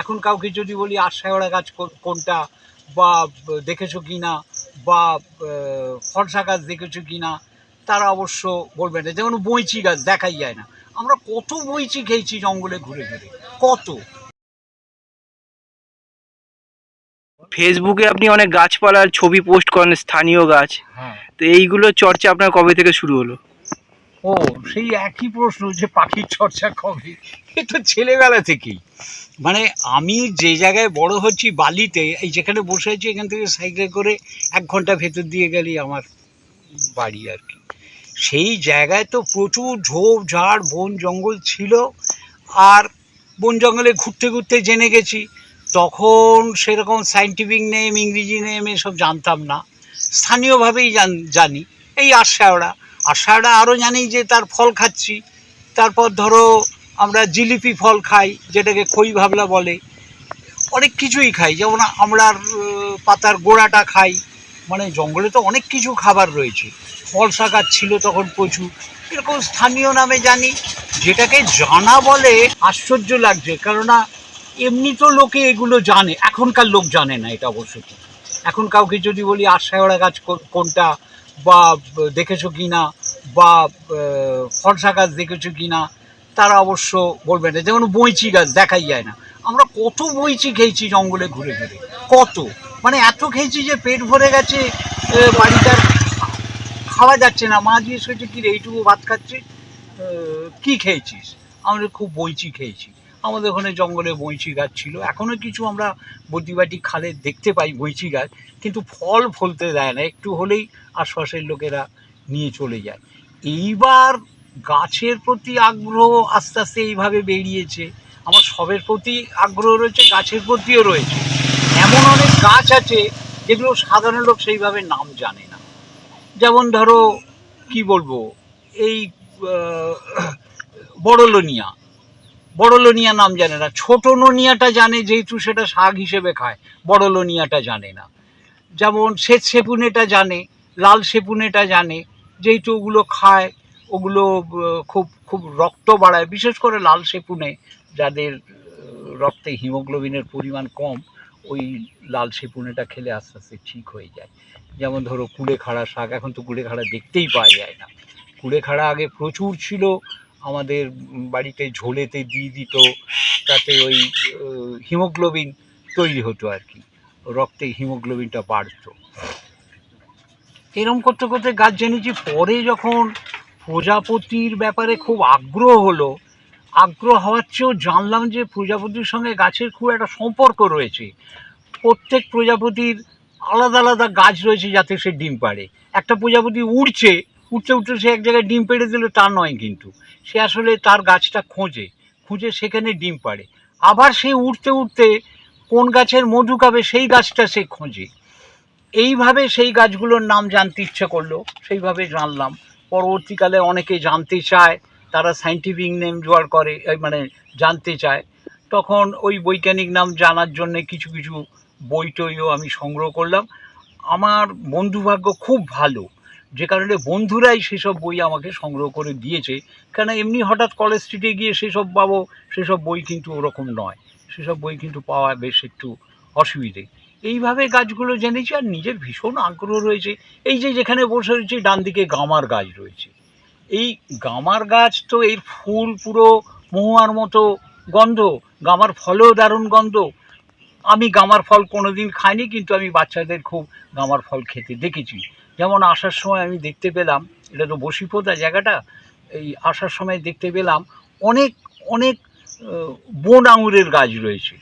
এখন কাউকে যদি বলি আরশাওড়া গাছ কোনটা, বা দেখেছো কি না, বা ফলসা গাছ দেখেছো কি না, তারা অবশ্য বলবে না। যেমন বইচি গাছ দেখাই যায় না। আমরা কত বইচি খেয়েছি জঙ্গলে ঘুরে ঘুরে, কত। ফেসবুকে আপনি অনেক গাছপালার ছবি পোস্ট করেন, স্থানীয় গাছ। হ্যাঁ। তো এইগুলো চর্চা আপনার কবে থেকে শুরু হলো? ও, সেই একই প্রশ্ন যে পাখির চর্চা কবে। এ তো ছেলেবেলা থেকেই। মানে আমি যে জায়গায় বড় হচ্ছি বালিতে, এই যেখানে বসে আছি এখান থেকে সাইকেল করে 1 ঘন্টা ভেতর দিয়ে গেলেই আমার বাড়ি আর কি। সেই জায়গায় তো প্রচুর ঝোপঝাড় বন জঙ্গল ছিল। আর বন জঙ্গলে ঘুরতে ঘুরতে জেনে গেছি, তখন সেরকম সায়েন্টিফিক নেম ইংরেজি নেম এসব জানতাম না। স্থানীয়ভাবেই জানি এই আরশাওড়া। আরশাওড়া আরও জানি যে তার ফল খাচ্ছি। তারপর ধরো আমরা জিলিপি ফল খাই, যেটাকে খই ভাবলা বলে। অনেক কিছুই খাই, যেমন আমড়ার পাতার গোড়াটা খাই। মানে জঙ্গলে তো অনেক কিছু খাবার রয়েছে। ফলসা গাছ ছিল তখন প্রচুর। এরকম স্থানীয় নামে জানি, যেটাকে জানা বলে আশ্চর্য লাগছে, কেননা এমনি তো লোকে এগুলো জানে, এখনকার লোক জানে না এটা অবশ্য। এখন কাউকে যদি বলি আরশাওড়া গাছ কোনটা, বা দেখেছো কি না, বা ফলসা গাছ দেখেছো কি না, তারা অবশ্য বলবে না। যেমন বইচি গাছ দেখাই যায় না। আমরা কত বইচি খেয়েছি জঙ্গলে ঘুরে ঘুরে, কত। মানে এত খেয়েছি যে পেট ভরে গেছে, বাড়িতে আর খাওয়া যাচ্ছে না। মা জিজ্ঞেস করছে কি রে, এইটুকু ভাত খাচ্ছি, কি খেয়েছিস? আমরা খুব বইচি খেয়েছি। আমাদের ওখানে জঙ্গলে বইচি গাছ ছিল, এখনও কিছু আমরা বদ্যিবাটি খালে দেখতে পাই বইচি গাছ, কিন্তু ফল ফলতে দেয় না। একটু হলেই আশপাশের লোকেরা নিয়ে চলে যায়। এইবার গাছের প্রতি আগ্রহ আস্তে আস্তে এইভাবে বেরিয়েছে। আমার সবের প্রতি আগ্রহ রয়েছে, গাছের প্রতিও রয়েছে। এমন অনেক গাছ আছে যেগুলো সাধারণ লোক সেইভাবে নাম জানে না। যেমন ধরো, কি বলবো, এই বড়লোনিয়া। বড়লোনিয়া নাম জানে না, ছোট নোনিয়াটা জানে, যেহেতু সেটা শাক হিসেবে খায়। বড়লোনিয়াটা জানে না। যেমন শ্বেত সেপুনেটা জানে, লাল সেপুনেটা জানে, যেহেতু ওগুলো খায়। ওগুলো খুব খুব রক্ত বাড়ায়, বিশেষ করে লাল সেপুনে। যাদের রক্তে হিমোগ্লোবিনের পরিমাণ কম, ওই লাল সেপুনেটা খেলে আস্তে আস্তে ঠিক হয়ে যায়। যেমন ধরো কুলেখাড়া শাক, এখন তো কুলেখাড়া দেখতেই পাওয়া যায় না। কুলেখাড়া আগে প্রচুর ছিল, আমাদের বাড়িতে ঝোলেতে দিয়ে দিত, তাতে ওই হিমোগ্লোবিন তৈরি হতো আর কি, রক্তে হিমোগ্লোবিনটা বাড়তো। এরম করতে করতে গাছ জেনেছি। পরে যখন প্রজাপতির ব্যাপারে খুব আগ্রহ হলো, আগ্রহ হওয়ার চেয়েও জানলাম যে প্রজাপতির সঙ্গে গাছের খুব একটা সম্পর্ক রয়েছে। প্রত্যেক প্রজাপতির আলাদা আলাদা গাছ রয়েছে যাতে সে ডিম পাড়ে। একটা প্রজাপতি উড়ছে, উঠতে উঠতে সে এক জায়গায় ডিম পেড়ে দিল তা নয়, কিন্তু সে আসলে তার গাছটা খোঁজে, খুঁজে সেখানে ডিম পাড়ে। আবার সে উঠতে উঠতে কোন গাছের মধু খাবে সেই গাছটা সে খোঁজে। এইভাবে সেই গাছগুলোর নাম জানতে ইচ্ছে করলো, সেইভাবে জানলাম। পরবর্তীকালে অনেকে জানতে চায়, তারা সায়েন্টিফিক নেম জোগাড় করে, মানে জানতে চায়। তখন ওই বৈজ্ঞানিক নাম জানার জন্যে কিছু কিছু বই টইও আমি সংগ্রহ করলাম। আমার বন্ধুভাগ্য খুব ভালো, যে কারণে বন্ধুরাই সেসব বই আমাকে সংগ্রহ করে দিয়েছে। কেন এমনি হঠাৎ কলেজ স্ট্রিটে গিয়ে সেসব পাবো, সেসব বই কিন্তু ওরকম নয়। সেসব বই কিন্তু পাওয়া বেশ একটু অসুবিধে। এইভাবে গাছগুলো জেনেছি, আর নিজের ভীষণ আগ্রহ রয়েছে। এই যে যেখানে বসে রয়েছি ডান দিকে গামার গাছ রয়েছে। এই গামার গাছ তো এর ফুল পুরো মহুয়ার মতো গন্ধ, গামার ফলেও দারুণ গন্ধ। আমি গামার ফল কোনোদিন খাইনি, কিন্তু আমি বাচ্চাদের খুব গামার ফল খেতে দেখেছি। যেমন আসার সময় আমি দেখতে পেলাম, এটা তো বশিপোতা জায়গাটা, এই আসার সময় দেখতে পেলাম অনেক অনেক বন আঙুরের গাছ রয়েছে।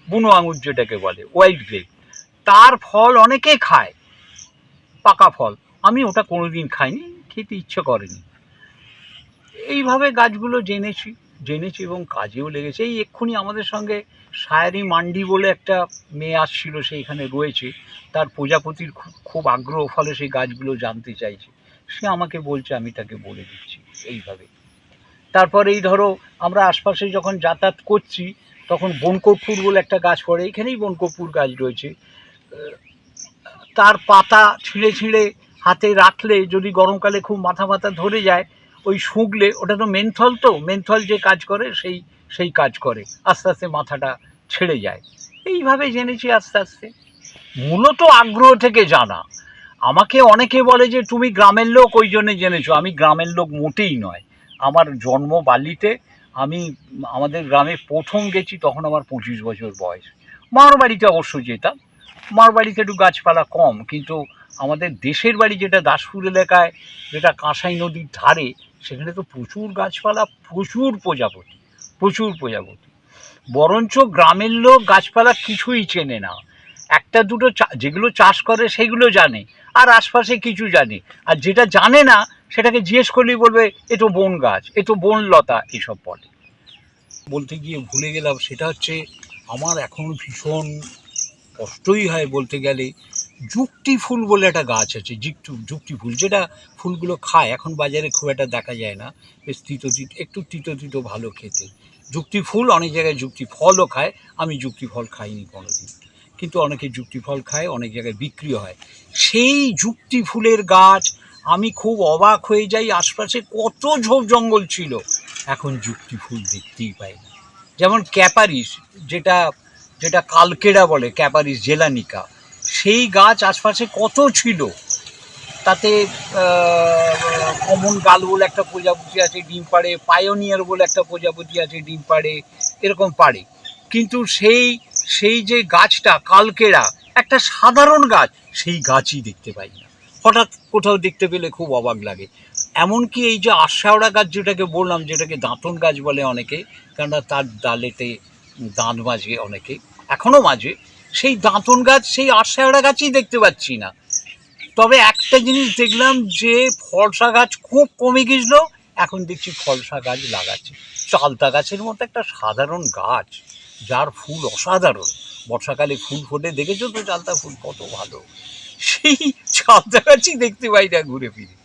বুনো আঙুর যেটাকে বলে, হোয়াইট গ্রেপ। তার ফল অনেকে খায়, পাকা ফল। আমি ওটা কোনোদিন খাইনি, খেতে ইচ্ছে করেনি। এইভাবে গাছগুলো জেনেছি জেনেছি এবং কাজেও লেগেছে। এই এক্ষুনি আমাদের সঙ্গে সায়ারি মান্ডি বলে একটা মেয়ে আসছিল, সেইখানে রয়েছে। তার প্রজাপতির খুব আগ্রহ, ফলে সেই গাছগুলো জানতে চাইছে। সে আমাকে বলছে, আমি তাকে বলে দিচ্ছি। এইভাবে তারপর এই ধরো, আমরা আশপাশে যখন যাতায়াত করছি তখন বনকর্পূর বলে একটা গাছ পড়ে, এইখানেই বনকর্পূর গাছ রয়েছে। তার পাতা ছিঁড়ে ছিঁড়ে হাতে রাখলে যদি গরমকালে খুব মাথা মাথা ধরে যায়, ওই শুঁকলে, ওটা তো মেন্থল, তো মেন্থল যে কাজ করে সেই সেই কাজ করে, আস্তে আস্তে মাথাটা ছেড়ে যায়। এইভাবে জেনেছি আস্তে আস্তে, মূলত আগ্রহ থেকে জানা। আমাকে অনেকে বলে যে তুমি গ্রামের লোক ওই জন্যে জেনেছো। আমি গ্রামের লোক মোটেই নয়। আমার জন্ম বালিতে। আমি আমাদের গ্রামে প্রথম গেছি তখন আমার 25 বছর বয়স। মার বাড়িতে অবশ্য যেতাম, মার বাড়িতে একটু গাছপালা কম, কিন্তু আমাদের দেশের বাড়ি যেটা দাসপুর এলাকায়, যেটা কাঁসাই নদীর ধারে, সেখানে তো প্রচুর গাছপালা, প্রচুর প্রজাপতি, প্রচুর প্রজাপতি। বরঞ্চ গ্রামের লোক গাছপালা কিছুই চেনে না। একটা দুটো যেগুলো চাষ করে সেগুলো জানে, আর আশপাশে কিছু জানে। আর যেটা জানে না সেটাকে জিজ্ঞেস করলেই বলবে এ তো বন গাছ, এ তো বনলতা, এসব বলে। বলতে গিয়ে ভুলে গেলাম, সেটা হচ্ছে আমার এখন ভীষণ কষ্টই হয় বলতে গেলে। যুক্তি ফুল বলে একটা গাছ আছে, যুক্তি ফুল, যেটা ফুলগুলো খায়, এখন বাজারে খুব একটা দেখা যায় না। বেশ তিতো তিতো, একটু তিতো তিতো, ভালো খেতে। যুক্তি ফুল অনেক জায়গায় যুক্তি ফলও খায়, আমি যুক্তি ফল খাইনি কোনোদিন, কিন্তু অনেকে যুক্তি ফল খায়, অনেক জায়গায় বিক্রিও হয়। সেই যুক্তি ফুলের গাছ, আমি খুব অবাক হয়ে যাই, আশপাশে কত ঝোপ জঙ্গল ছিল, এখন যুক্তি ফুল দেখতেই পাই না। যেমন ক্যাপারিস, যেটা যেটা কালকেরা বলে, ক্যাপারিস জেলানিকা, সেই গাছ আশপাশে কত ছিল। তাতে কমন গাল বলে একটা প্রজাপতি আছে, ডিম পাড়ে। পায়োনিয়ার বলে একটা প্রজাপতি আছে, ডিম পাড়ে, এরকম পাড়ে। কিন্তু সেই সেই যে গাছটা কালকেরা, একটা সাধারণ গাছ, সেই গাছই দেখতে পাই না। হঠাৎ কোথাও দেখতে পেলে খুব অবাক লাগে। এমনকি এই যে আরশাওড়া গাছ, যেটাকে বললাম, যেটাকে দাঁতন গাছ বলে অনেকে, কেননা তার ডালেতে দাঁত মাজে অনেকে, এখনও মাজে, সেই দাঁতন গাছ, সেই আরশাওড়া গাছই দেখতে পাচ্ছি না। তবে একটা জিনিস দেখলাম, যে ফলসা গাছ খুব কমে গেছিলো, এখন দেখছি ফলসা গাছ লাগাচ্ছে। চালতা গাছের মতো একটা সাধারণ গাছ, যার ফুল অসাধারণ, বর্ষাকালে ফুল ফোটে, দেখেছো তো চালতা ফুল কত ভালো, সেই চালতা গাছই দেখতে পাই না ঘুরে ফিরে।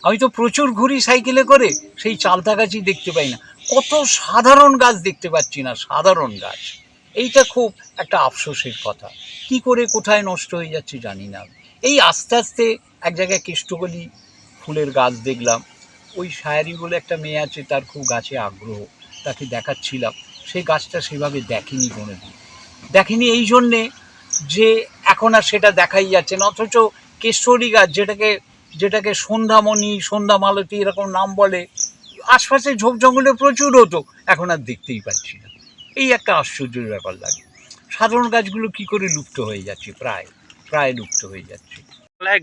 আমি তো প্রচুর ঘুরি সাইকেলে করে, সেই চালতা গাছই দেখতে পাই না। কত সাধারণ গাছ দেখতে পাচ্ছি না, সাধারণ গাছ। এইটা খুব একটা আফসোসের কথা। কি করে কোথায় নষ্ট হয়ে যাচ্ছে জানি না। এই আস্তে আস্তে এক জায়গায় কেষ্টকলি ফুলের গাছ দেখলাম। ওই সায়ারি বলে একটা মেয়ে আছে, তার খুব গাছে আগ্রহ, তাকে দেখাচ্ছিলাম। সেই গাছটা সেভাবে দেখেনি কোনোদিন, দেখেনি এই জন্যে যে এখন আর সেটা দেখাই যাচ্ছে না। অথচ কেশরী গাছ, যেটাকে সন্ধ্যামণি, সন্ধ্যা মালতী, এরকম নাম বলে, আশপাশে ঝোপ জঙ্গলে প্রচুর হতো, এখন আর দেখতেই পাচ্ছি না। এই একটা আশ্চর্যের ব্যাপার লাগে। সাধারণ গাছগুলো কি করে লুপ্ত হয়ে যাচ্ছে, প্রায় প্রায় লুপ্ত হয়ে যাচ্ছে।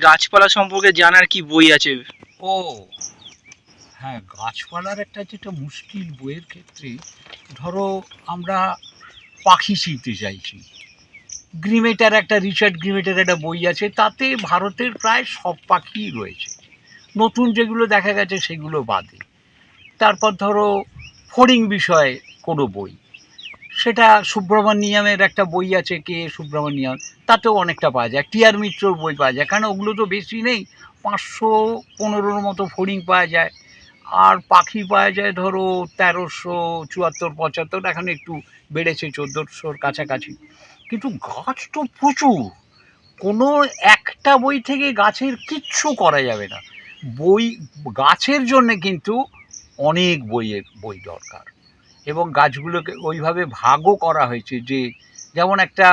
গাছপালা সম্পর্কে জানার কি বই আছে? ও হ্যাঁ, গাছপালার একটা যেটা মুশকিল বইয়ের ক্ষেত্রে, ধরো আমরা পাখি চিনতে চাইছি, গ্রিমেটার, একটা রিচার্ড গ্রিমেটার একটা বই আছে, তাতে ভারতের প্রায় সব পাখিই রয়েছে, নতুন যেগুলো দেখা গেছে সেগুলো বাদে। তারপর ধরো ফড়িং বিষয়ে কোনো বই, সেটা সুব্রমণিয়ামের একটা বই আছে, কে সুব্রমণিয়াম, তাতেও অনেকটা পাওয়া যায়। টি আর মিত্রর বই পাওয়া যায়, কারণ ওগুলো তো বেশি নেই, 515-র মতো ফড়িং পাওয়া যায়। আর পাখি পাওয়া যায় ধরো 1374-75, এখন একটু বেড়েছে, 1400-র কাছাকাছি। কিন্তু গাছ তো প্রচুর, কোনো একটা বই থেকে গাছের কিচ্ছু করা যাবে না। বই, গাছের জন্যে কিন্তু অনেক বই দরকার, এবং গাছগুলোকে ওইভাবে ভাগও করা হয়েছে, যে যেমন একটা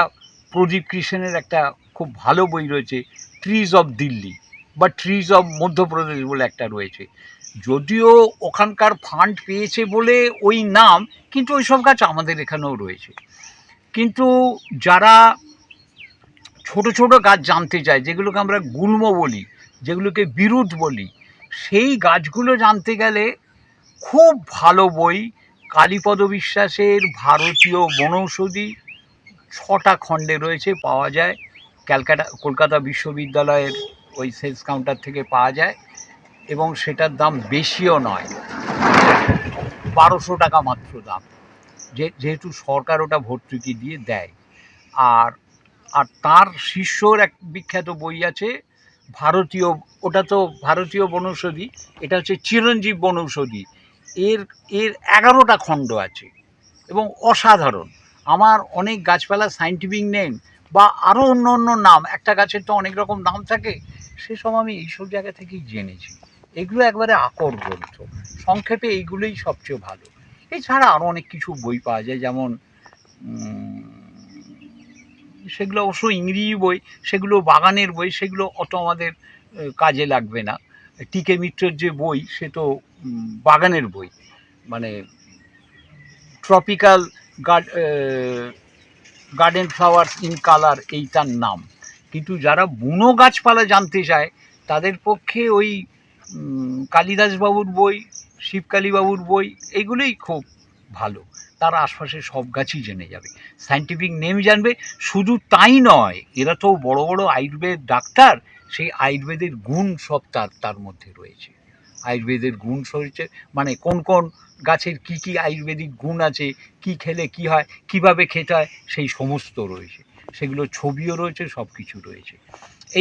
প্রদীপ কৃষ্ণের একটা খুব ভালো বই রয়েছে, ট্রিজ অফ দিল্লি বা ট্রিজ অফ মধ্যপ্রদেশ বলে একটা রয়েছে। যদিও ওখানকার ফান্ড পেয়েছে বলে ওই নাম, কিন্তু ওই সব গাছ আমাদের এখানেও রয়েছে। কিন্তু যারা ছোট ছোট গাছ জানতে চায়, যেগুলোকে আমরা গুল্ম বলি, যেগুলোকে বিরুৎ বলি, সেই গাছগুলো জানতে গেলে খুব ভালো বই, কালীপদ বিশ্বাসের ভারতীয় বনৌষধি, 6টা খণ্ডে রয়েছে, পাওয়া যায় কলকাতা বিশ্ববিদ্যালয়ের ওই সেলস কাউন্টার থেকে পাওয়া যায়, এবং সেটার দাম বেশিও নয়, 1200 টাকা মাত্র দাম, যেহেতু সরকার ওটা ভর্তুকি দিয়ে দেয়। আর আর তার শিষ্যর এক বিখ্যাত বই আছে ভারতীয়, ওটা তো ভারতীয় বনৌষধি, এটা হচ্ছে চিরঞ্জীব বনৌষধি। এর এর 11টা খণ্ড আছে এবং অসাধারণ। আমার অনেক গাছপালা সায়েন্টিফিক নেম বা আরও অন্য অন্য নাম, একটা গাছের তো অনেক রকম নাম থাকে, সেসব আমি এইসব জায়গা থেকেই জেনেছি। এগুলো একবারে আকর গ্রন্থ। সংক্ষেপে এইগুলোই সবচেয়ে ভালো। এছাড়া আরও অনেক কিছু বই পাওয়া যায়, যেমন সেগুলো অবশ্য ইংরেজি বই, সেগুলো বাগানের বই, সেগুলো অত আমাদের কাজে লাগবে না। টিকে মিত্রের যে বই সে তো বাগানের বই, মানে tropical garden flowers in colour এই তার নাম। কিন্তু যারা বুনো গাছপালা জানতে চায় তাদের পক্ষে ওই কালিদাসবাবুর বই, শিবকালীবাবুর বই এইগুলোই খুব ভালো। তার আশপাশে সব গাছই জেনে যাবে, সায়েন্টিফিক নেম জানবে। শুধু তাই নয়, এরা তো বড় বড় আয়ুর্বেদ ডাক্তার, সেই আয়ুর্বেদের গুণ সব তার মধ্যে রয়েছে। আয়ুর্বেদের গুণ রয়েছে, মানে কোন কোন গাছের কি কি আয়ুর্বেদিক গুণ আছে, কি খেলে কি হয়, কিভাবে খেতে হয়, সেই সমস্ত রয়েছে। সেগুলো ছবিও রয়েছে, সব কিছু রয়েছে।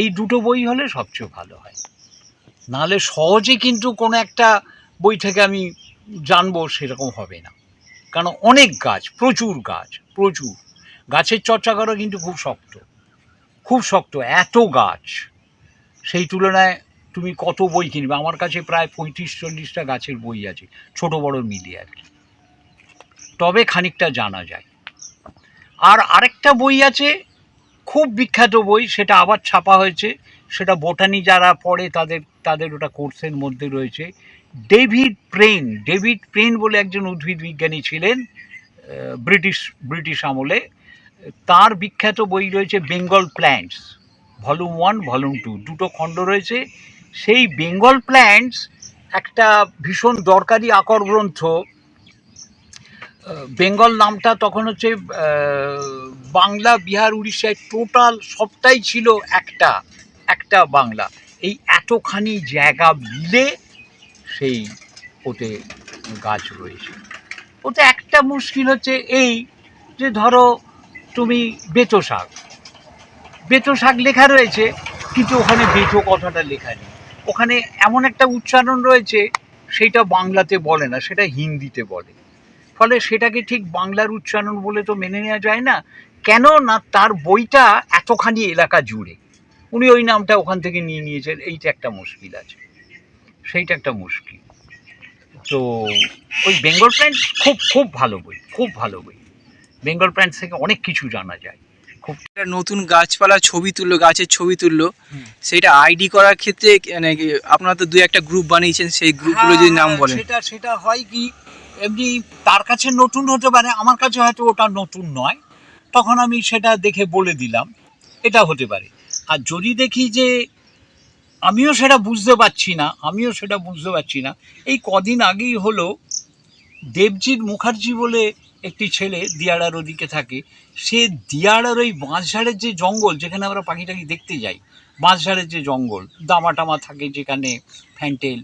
এই দুটো বই হলে সবচেয়ে ভালো হয়। নাহলে সহজে কিন্তু কোনো একটা বই থেকে আমি জানবো সেরকম হবে না, কারণ অনেক গাছ, প্রচুর গাছ, প্রচুর গাছের চর্চা করা কিন্তু খুব শক্ত, খুব শক্ত। এত গাছ, সেই তুলনায় তুমি কত বই কিনবে? আমার কাছে প্রায় 35-40টা গাছের বই আছে, ছোট বড় মিলিয়ে আর কি, তবে খানিকটা জানা যায়। আর আরেকটা বই আছে খুব বিখ্যাত বই, সেটা আবার ছাপা হয়েছে, সেটা বোটানি যারা পড়ে তাদের ওটা কোর্সের মধ্যে রয়েছে। ডেভিড প্রেন বলে একজন উদ্ভিদ বিজ্ঞানী ছিলেন ব্রিটিশ আমলে। তার বিখ্যাত বই রয়েছে বেঙ্গল প্ল্যান্টস, ভলিউম 1 ভলিউম 2, দুটো খণ্ড রয়েছে। সেই বেঙ্গল প্ল্যান্টস একটা ভীষণ দরকারি আকর গ্রন্থ। বেঙ্গল নামটা তখন হচ্ছে বাংলা, বিহার, উড়িষ্যায় টোটাল সবটাই ছিল একটা বাংলা। এই এতখানি জায়গা মিলে সেই ওতে গাছ রয়েছে। ওতে একটা মুশকিল হচ্ছে এই যে ধরো তুমি বেতো শাক লেখা রয়েছে, কিন্তু ওখানে বেতো কথাটা লেখা নেই। ওখানে এমন একটা উচ্চারণ রয়েছে সেটা বাংলাতে বলে না, সেটা হিন্দিতে বলে। ফলে সেটাকে ঠিক বাংলার উচ্চারণ বলে তো মেনে নেওয়া যায় না। কেন না, তার বইটা এতখানি এলাকা জুড়ে, উনি ওই নামটা ওখান থেকে নিয়ে নিয়েছেন। এইটা একটা মুশকিল আছে, সেইটা একটা মুশকিল। তো ওই বেঙ্গল প্ল্যান্টস খুব খুব ভালো বই, খুব ভালো বই। বেঙ্গল প্ল্যান্টস থেকে অনেক কিছু জানা যায়। খুব একটা নতুন গাছপালা ছবি তুললো, গাছের ছবি তুললো, সেটা আইডি করার ক্ষেত্রে মানে আপনারা তো 2-1টা গ্রুপ বানিয়েছেন, সেই গ্রুপগুলো যদি নাম বলেন। সেটা হয় কি, এমনি তার কাছে নতুন হতে পারে, আমার কাছে হয়তো ওটা নতুন নয়, তখন আমি সেটা দেখে বলে দিলাম এটা হতে পারে। আর যদি দেখি যে আমিও সেটা বুঝতে পারছি না, এই কদিন আগেই হলো দেবজিৎ মুখার্জি বলে একটি ছেলে দিয়াড়ার ওদিকে থাকে, সে দিয়াড়ার ওই বাঁশঝাড়ের যে জঙ্গল, যেখানে আমরা পাখি টাখি দেখতে যাই, বাঁশঝাড়ের যে জঙ্গল, দামা টামা থাকে যেখানে, ফ্যান্টেল,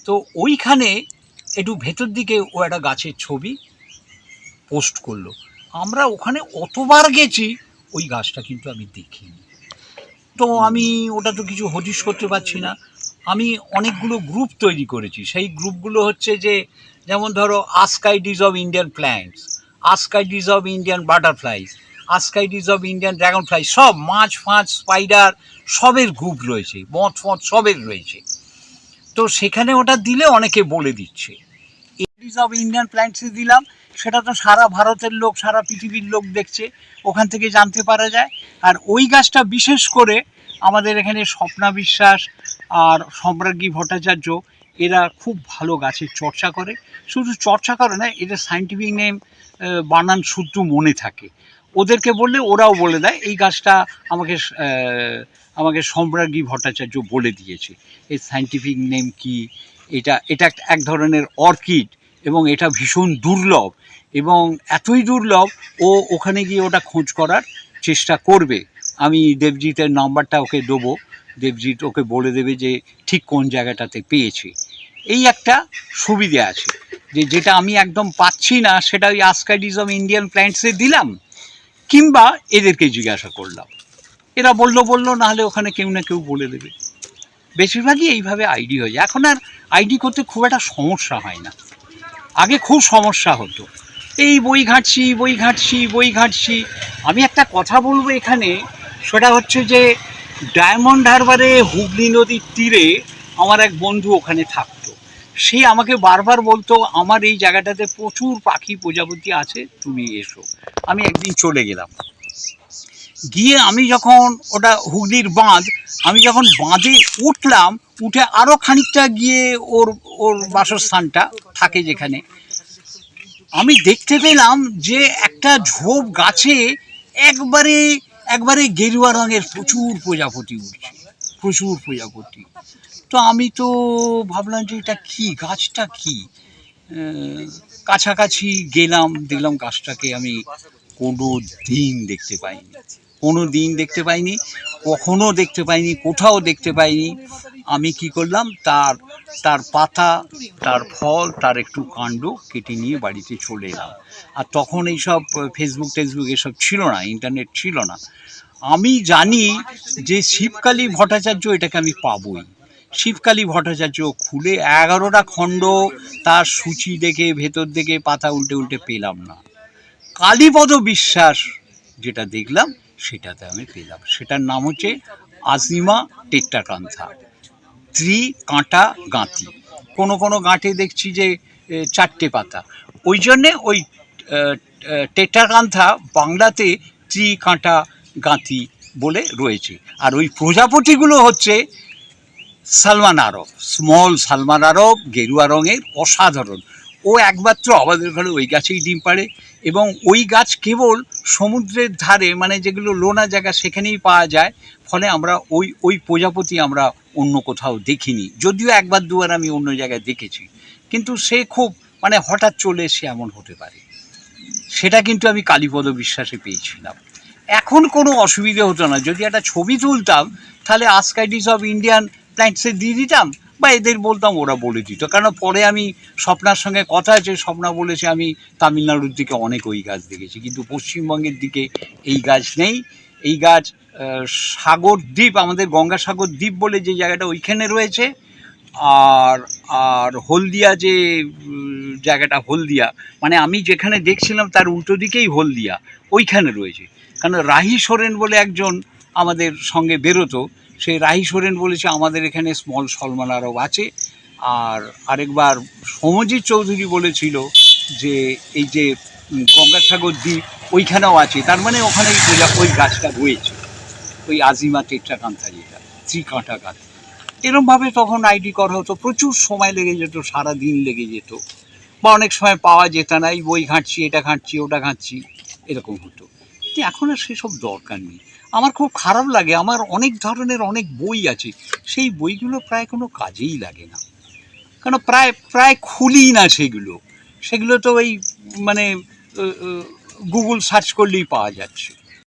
তো ওইখানে একটু ভেতর দিকে ও একটা গাছের ছবি পোস্ট করলো। আমরা ওখানে অতবার গেছি, ওই গাছটা কিন্তু আমি দেখিনি। তো আমি ওটা তো কিছু হদিশ করতে পারছি না। আমি অনেকগুলো গ্রুপ তৈরি করেছি, সেই গ্রুপগুলো হচ্ছে যে, যেমন ধরো আসকাইডিজ অফ ইন্ডিয়ান প্ল্যান্টস, আসকাইডিজ অফ ইন্ডিয়ান বাটারফ্লাইজ, আসকাইডিজ অফ ইন্ডিয়ান ড্রাগন ফ্লাই, সব মাছ ফাঁচ স্পাইডার সবের গ্রুপ রয়েছে, মথ ফথ সবের রয়েছে। তো সেখানে ওটা দিলে অনেকে বলে দিচ্ছে। এডিজ অফ ইন্ডিয়ান প্ল্যান্টসে দিলাম, সেটা তো সারা ভারতের লোক, সারা পৃথিবীর লোক দেখছে, ওখান থেকে জানতে পারা যায়। আর ওই গাছটা বিশেষ করে আমাদের এখানে স্বপ্না বিশ্বাস আর সম্রাজ্ঞী ভট্টাচার্য, এরা খুব ভালো গাছের চর্চা করে। শুধু চর্চা করে না, এদের সায়েন্টিফিক নেম বানান শুদ্ধ মনে থাকে। ওদেরকে বললে ওরাও বলে দেয়। এই গাছটা আমাকে সম্রাজ্ঞী ভট্টাচার্য বলে দিয়েছে এর সায়েন্টিফিক নেম কি। এটা এক ধরনের অর্কিড, এবং এটা ভীষণ দুর্লভ, এবং এতই দুর্লভ ও ওখানে গিয়ে ওটা খোঁজ করার চেষ্টা করবে। আমি দেবজিতের নাম্বারটা ওকে দেবো, দেবজিৎ ওকে বলে দেবে যে ঠিক কোন জায়গাটাতে পেয়েছে। এই একটা সুবিধে আছে, যেটা আমি একদম পাচ্ছি না সেটা ওই আসকাইডিজ অফ ইন্ডিয়ান প্ল্যান্টসে দিলাম, কিংবা এদেরকে জিজ্ঞাসা করলাম, এরা বললো, নাহলে ওখানে কেউ না কেউ বলে দেবে। বেশিরভাগই এইভাবে আইডি হয়ে যায়। এখন আর আইডি করতে খুব একটা সমস্যা হয় না, আগে খুব সমস্যা হতো, এই বই ঘাঁটছি। আমি একটা কথা বলবো এখানে, সেটা হচ্ছে যে ডায়মন্ড হারবারে হুগলি নদীর তীরে আমার এক বন্ধু ওখানে থাকতো। সে আমাকে বারবার বলতো, আমার এই জায়গাটাতে প্রচুর পাখি প্রজাপতি আছে, তুমি এসো। আমি একদিন চলে গেলাম, গিয়ে আমি যখন ওটা হুগলির বাঁধ, আমি যখন বাঁধে উঠলাম, উঠে আরও খানিকটা গিয়ে ওর ওর বাসস্থানটা থাকে যেখানে, আমি দেখতে পেলাম যে একটা ঝোপ গাছে একবারে একবারে গেরুয়া রঙের প্রচুর প্রজাপতি উঠছে, প্রচুর প্রজাপতি। তো আমি তো ভাবলাম যে এটা কি, গাছটা কি। কাছাকাছি গেলাম, দেখলাম গাছটাকে আমি কোনো দিন দেখতে পাইনি, কোনো দিন দেখতে পাইনি, কখনো দেখতে পাইনি, কোথাও দেখতে পাইনি। আমি কি করলাম, তার তার পাতা, তার ফল, তার একটু কাণ্ড কেটে নিয়ে বাড়িতে চলে এলাম। আর তখন এইসব ফেসবুক টেসবুক এসব ছিল না, ইন্টারনেট ছিল না। আমি জানি যে শিবকালী ভট্টাচার্য এটাকে আমি পাবই। শিবকালী ভট্টাচার্য খুলে 11টা খণ্ড, তার সূচি দেখে ভেতর দেখে পাতা উল্টে উল্টে পেলাম না। কালীপদ বিশ্বাস যেটা দেখলাম সেটাতে আমি পেলাম, সেটার নাম হচ্ছে আজিমা টেট্রাকান্থা, কাঁটা গাঁতি। কোনো কোনো গাঁটে দেখছি যে 4টে পাতা, ওই জন্যে ওই টেট্রাকান্থা বাংলাতে কাঁটা গাঁতি বলে রয়েছে। আর ওই প্রজাপতিগুলো হচ্ছে সালমান আরব, স্মল সালমান আরব, গেরুয়া রঙের, অসাধারণ। ও একমাত্র আমাদের ঘরে ওই গাছেই ডিম পাড়ে, এবং ওই গাছ কেবল সমুদ্রের ধারে, মানে যেগুলো লোনা জায়গা সেখানেই পাওয়া যায়। ফলে আমরা ওই প্রজাপতি আমরা অন্য কোথাও দেখিনি, যদিও একবার দুবার আমি অন্য জায়গায় দেখেছি, কিন্তু সে খুব মানে হঠাৎ চলে এসে এমন হতে পারে। সেটা কিন্তু আমি কালীপদ বিশ্বাসে পেয়েছিলাম। এখন কোনো অসুবিধে হতো না, যদি একটা ছবি তুলতাম তাহলে আসকাইটিস অফ ইন্ডিয়ান প্ল্যান্টসে দিয়ে দিতাম, বা এদের বলতাম, ওরা বলে দিত। কারণ পরে আমি স্বপ্নার সঙ্গে কথা আছে, স্বপ্না বলেছে আমি তামিলনাড়ুর দিকে অনেক ওই গাছ দেখেছি, কিন্তু পশ্চিমবঙ্গের দিকে এই গাছ নেই। এই গাছ সাগর দ্বীপ, আমাদের গঙ্গাসাগর দ্বীপ বলে যে জায়গাটা, ওইখানে রয়েছে। আর আর হলদিয়া যে জায়গাটা, হলদিয়া মানে আমি যেখানে দেখছিলাম তার উল্টো দিকেই হলদিয়া, ওইখানে রয়েছে। কারণ রাহি সোরেন বলে একজন আমাদের সঙ্গে বেরোতো, সেই রাহি সোরেন বলেছে আমাদের এখানে স্মল সলমান আরব আছে। আর আরেকবার সমজিৎ চৌধুরী বলেছিল যে এই যে গঙ্গাসাগর দ্বীপ ওইখানেও আছে, তার মানে ওখানে ওই গাছটা রয়েছে, ওই আজিমা টেট্রাকান্থা, যেটা কাঁটা গাছ। এরমভাবে তখন আইডি করা হতো, প্রচুর সময় লেগে যেত, সারা দিন লেগে যেত, বা অনেক সময় পাওয়া যেত না, এই বই ঘাঁটছি, এটা ঘাঁটছি, ওটা ঘাঁটছি, এরকম হতো। কিন্তু এখন আর সেসব দরকার নেই। আমার খুব খারাপ লাগে, আমার অনেক ধরনের অনেক বই আছে, সেই বইগুলো প্রায় কোনো কাজেই লাগে না, কারণ প্রায় প্রায় খুলি না সেগুলো। সেগুলো তো ওই মানে গুগল সার্চ করলেই পাওয়া যাচ্ছে।